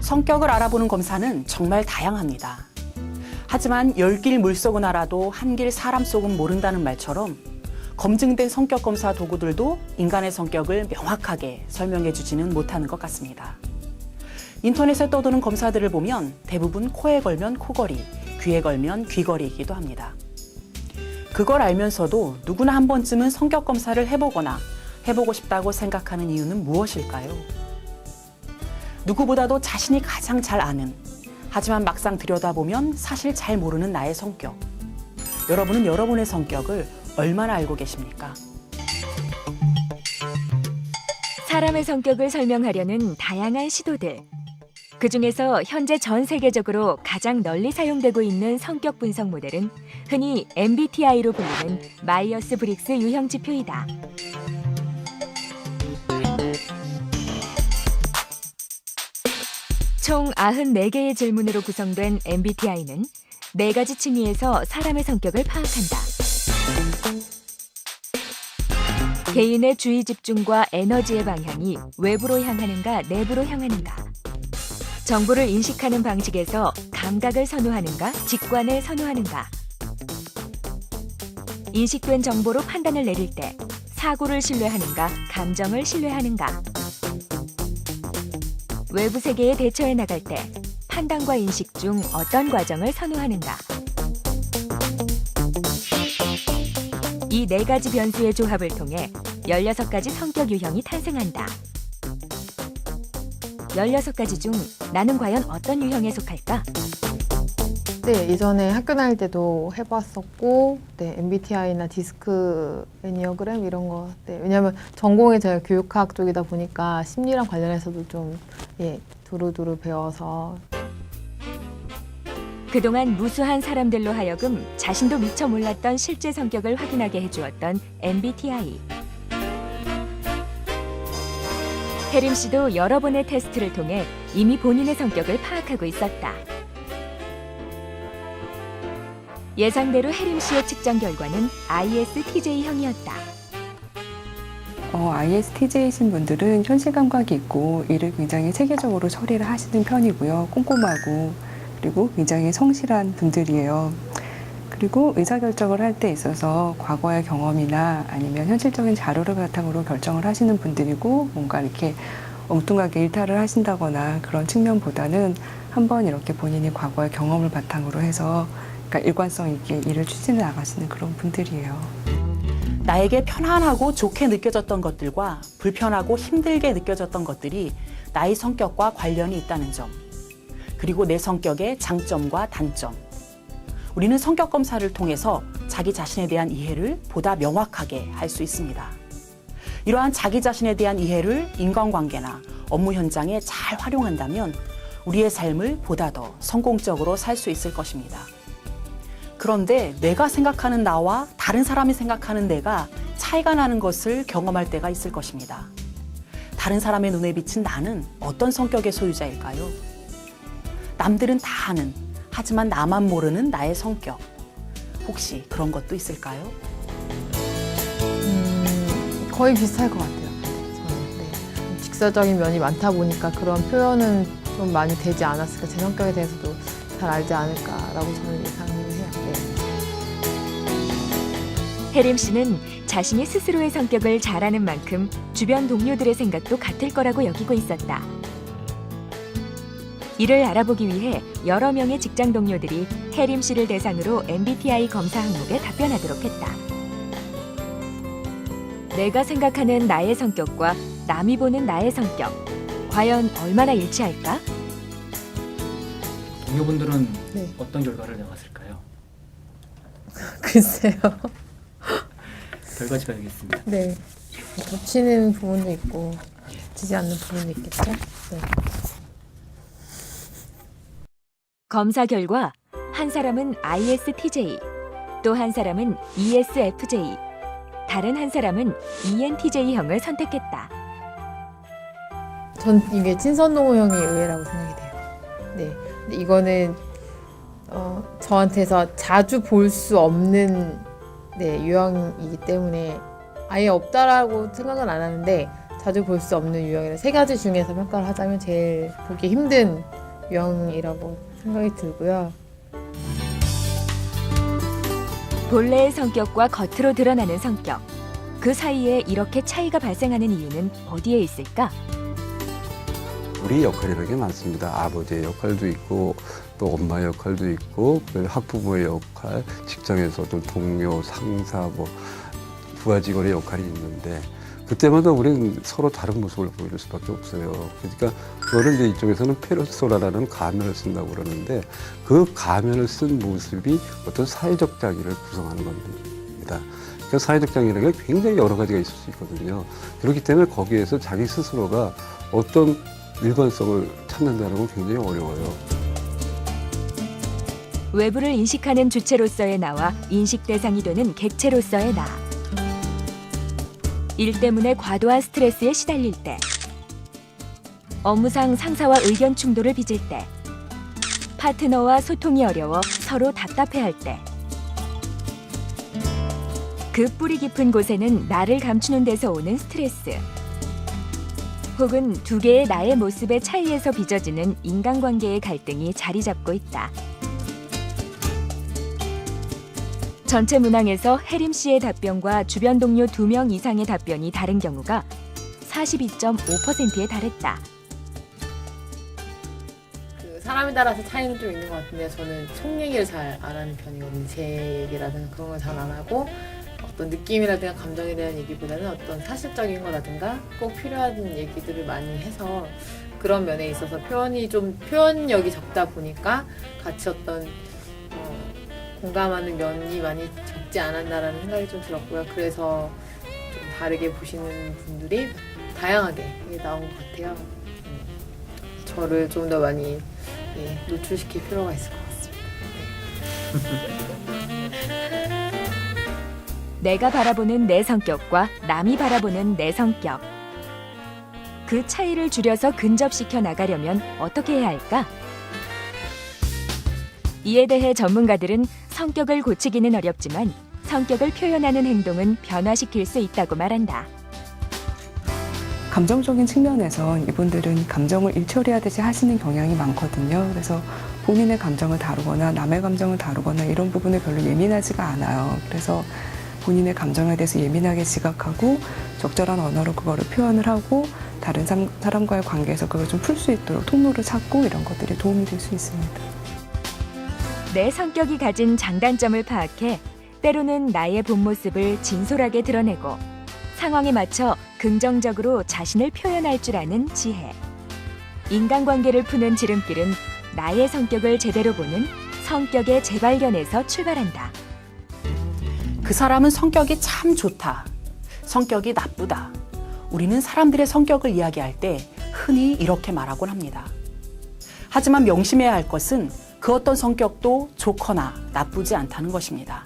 성격을 알아보는 검사는 정말 다양합니다. 하지만 10길 물속은 알아도 한 길 사람 속은 모른다는 말처럼 검증된 성격 검사 도구들도 인간의 성격을 명확하게 설명해 주지는 못하는 것 같습니다. 인터넷에 떠도는 검사들을 보면 대부분 코에 걸면 코걸이, 귀에 걸면 귀걸이이기도 합니다. 그걸 알면서도 누구나 한 번쯤은 성격 검사를 해보거나 해보고 싶다고 생각하는 이유는 무엇일까요? 누구보다도 자신이 가장 잘 아는, 하지만 막상 들여다보면 사실 잘 모르는 나의 성격. 여러분은 여러분의 성격을 얼마나 알고 계십니까? 사람의 성격을 설명하려는 다양한 시도들. 그중에서 현재 전 세계적으로 가장 널리 사용되고 있는 성격 분석 모델은 흔히 MBTI로 불리는 마이어스 브릭스 유형 지표이다. 총 94개의 질문으로 구성된 MBTI는 4가지 층위에서 사람의 성격을 파악한다. 개인의 주의 집중과 에너지의 방향이 외부로 향하는가 내부로 향하는가, 정보를 인식하는 방식에서 감각을 선호하는가 직관을 선호하는가, 인식된 정보로 판단을 내릴 때 사고를 신뢰하는가 감정을 신뢰하는가, 외부 세계에 대처해 나갈 때 판단과 인식 중 어떤 과정을 선호하는가. 이 4가지 변수의 조합을 통해 16가지 성격 유형이 탄생한다. 16가지 중 나는 과연 어떤 유형에 속할까? 네, 예전에 학교 다닐 때도 해봤었고, 네, MBTI나 디스크 애니어그램 이런 거. 네, 왜냐하면 전공이 제가 교육학 쪽이다 보니까 심리랑 관련해서도 좀 두루두루 배워서. 그동안 무수한 사람들로 하여금 자신도 미처 몰랐던 실제 성격을 확인하게 해주었던 MBTI. 혜림 씨도 여러 번의 테스트를 통해 이미 본인의 성격을 파악하고 있었다. 예상대로 혜림 씨의 측정 결과는 ISTJ형이었다. ISTJ이신 분들은 현실 감각이 있고 일을 굉장히 체계적으로 처리를 하시는 편이고요. 꼼꼼하고 그리고 굉장히 성실한 분들이에요. 그리고 의사결정을 할 때 있어서 과거의 경험이나 아니면 현실적인 자료를 바탕으로 결정을 하시는 분들이고, 뭔가 이렇게 엉뚱하게 일탈을 하신다거나 그런 측면보다는 한번 이렇게 본인이 과거의 경험을 바탕으로 해서 그러니까 일관성 있게 일을 추진해 나가시는 그런 분들이에요. 나에게 편안하고 좋게 느껴졌던 것들과 불편하고 힘들게 느껴졌던 것들이 나의 성격과 관련이 있다는 점. 그리고 내 성격의 장점과 단점. 우리는 성격 검사를 통해서 자기 자신에 대한 이해를 보다 명확하게 할 수 있습니다. 이러한 자기 자신에 대한 이해를 인간관계나 업무 현장에 잘 활용한다면 우리의 삶을 보다 더 성공적으로 살 수 있을 것입니다. 그런데 내가 생각하는 나와 다른 사람이 생각하는 내가 차이가 나는 것을 경험할 때가 있을 것입니다. 다른 사람의 눈에 비친 나는 어떤 성격의 소유자일까요? 남들은 다 아는, 하지만 나만 모르는 나의 성격. 혹시 그런 것도 있을까요? 거의 비슷할 것 같아요. 저는. 네. 좀 직설적인 면이 많다 보니까 그런 표현은 좀 많이 되지 않았을까, 제 성격에 대해서도 잘 알지 않을까라고 저는 예상을 해요. 네. 혜림 씨는 자신이 스스로의 성격을 잘 아는 만큼 주변 동료들의 생각도 같을 거라고 여기고 있었다. 이를 알아보기 위해 여러 명의 직장 동료들이 혜림 씨를 대상으로 MBTI 검사 항목에 답변하도록 했다. 내가 생각하는 나의 성격과 남이 보는 나의 성격, 과연 얼마나 일치할까? 동료분들은 네. 어떤 결과를 내놨을까요? 글쎄요. 결과 지켜야겠습니다. 네. 겹치는 부분도 있고, 겹치지 않는 부분도 있겠죠? 네. 검사 결과 한 사람은 ISTJ, 또 한 사람은 ESFJ, 다른 한 사람은 ENTJ형을 선택했다. 전 이게 친선동호형의 의외라고 생각이 돼요. 네. 근데 이거는 저한테서 자주 볼 수 없는 유형이기 때문에 아예 없다라고 생각은 안 하는데 자주 볼 수 없는 유형이라 세 가지 중에서 평가를 하자면 제일 보기 힘든 유형이라고 생각이 들고요. 본래의 성격과 겉으로 드러나는 성격. 그 사이에 이렇게 차이가 발생하는 이유는 어디에 있을까? 우리 역할이라는 게 많습니다. 아버지의 역할도 있고 또 엄마의 역할도 있고 학부모의 역할, 직장에서도 동료, 상사, 뭐 부하 직원의 역할이 있는데 그때마다 우리는 서로 다른 모습을 보일 수밖에 없어요. 그러니까 그거를 이제 이쪽에서는 페르소나라는 가면을 쓴다고 그러는데 그 가면을 쓴 모습이 어떤 사회적 장애를 구성하는 겁니다. 그러니까 사회적 장애라는 게 굉장히 여러 가지가 있을 수 있거든요. 그렇기 때문에 거기에서 자기 스스로가 어떤 일관성을 찾는다는 건 굉장히 어려워요. 외부를 인식하는 주체로서의 나와 인식 대상이 되는 객체로서의 나. 일 때문에 과도한 스트레스에 시달릴 때, 업무상 상사와 의견 충돌을 빚을 때, 파트너와 소통이 어려워 서로 답답해할 때, 그 뿌리 깊은 곳에는 나를 감추는 데서 오는 스트레스, 혹은 두 개의 나의 모습의 차이에서 빚어지는 인간관계의 갈등이 자리 잡고 있다. 전체 문항에서 혜림 씨의 답변과 주변 동료 2명 이상의 답변이 다른 경우가 42.5%에 달했다. 그 사람에 따라서 차이는 좀 있는 것 같은데 저는 속 얘기를 잘 안 하는 편이거든요. 제 얘기라든가 그런 걸 잘 안 하고 어떤 느낌이라든가 감정에 대한 얘기보다는 어떤 사실적인 거라든가 꼭 필요한 얘기들을 많이 해서 그런 면에 있어서 표현력이 적다 보니까 같이 어떤 공감하는 면이 많이 적지 않았나라는 생각이 좀 들었고요. 그래서 좀 다르게 보시는 분들이 다양하게 나온 것 같아요. 저를 좀 더 많이 노출시킬 필요가 있을 것 같습니다. 내가 바라보는 내 성격과 남이 바라보는 내 성격. 그 차이를 줄여서 근접시켜 나가려면 어떻게 해야 할까? 이에 대해 전문가들은 성격을 고치기는 어렵지만 성격을 표현하는 행동은 변화시킬 수 있다고 말한다. 감정적인 측면에선 이분들은 감정을 일처리하듯이 하시는 경향이 많거든요. 그래서 본인의 감정을 다루거나 남의 감정을 다루거나 이런 부분에 별로 예민하지가 않아요. 그래서 본인의 감정에 대해서 예민하게 지각하고 적절한 언어로 그거를 표현을 하고 다른 사람과의 관계에서 그걸 좀 풀 수 있도록 통로를 찾고 이런 것들이 도움이 될 수 있습니다. 내 성격이 가진 장단점을 파악해 때로는 나의 본 모습을 진솔하게 드러내고 상황에 맞춰 긍정적으로 자신을 표현할 줄 아는 지혜. 인간관계를 푸는 지름길은 나의 성격을 제대로 보는 성격의 재발견에서 출발한다. 그 사람은 성격이 참 좋다. 성격이 나쁘다. 우리는 사람들의 성격을 이야기할 때 흔히 이렇게 말하곤 합니다. 하지만 명심해야 할 것은 그 어떤 성격도 좋거나 나쁘지 않다는 것입니다.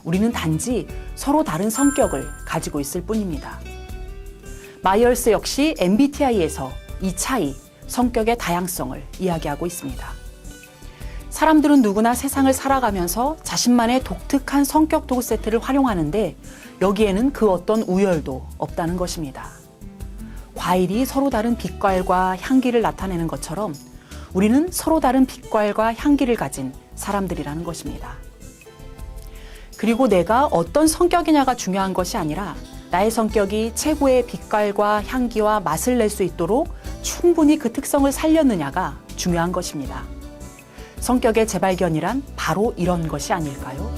우리는 단지 서로 다른 성격을 가지고 있을 뿐입니다. 마이얼스 역시 MBTI에서 이 차이, 성격의 다양성을 이야기하고 있습니다. 사람들은 누구나 세상을 살아가면서 자신만의 독특한 성격 도구 세트를 활용하는데 여기에는 그 어떤 우열도 없다는 것입니다. 과일이 서로 다른 빛깔과 향기를 나타내는 것처럼 우리는 서로 다른 빛깔과 향기를 가진 사람들이라는 것입니다. 그리고 내가 어떤 성격이냐가 중요한 것이 아니라 나의 성격이 최고의 빛깔과 향기와 맛을 낼 수 있도록 충분히 그 특성을 살렸느냐가 중요한 것입니다. 성격의 재발견이란 바로 이런 것이 아닐까요?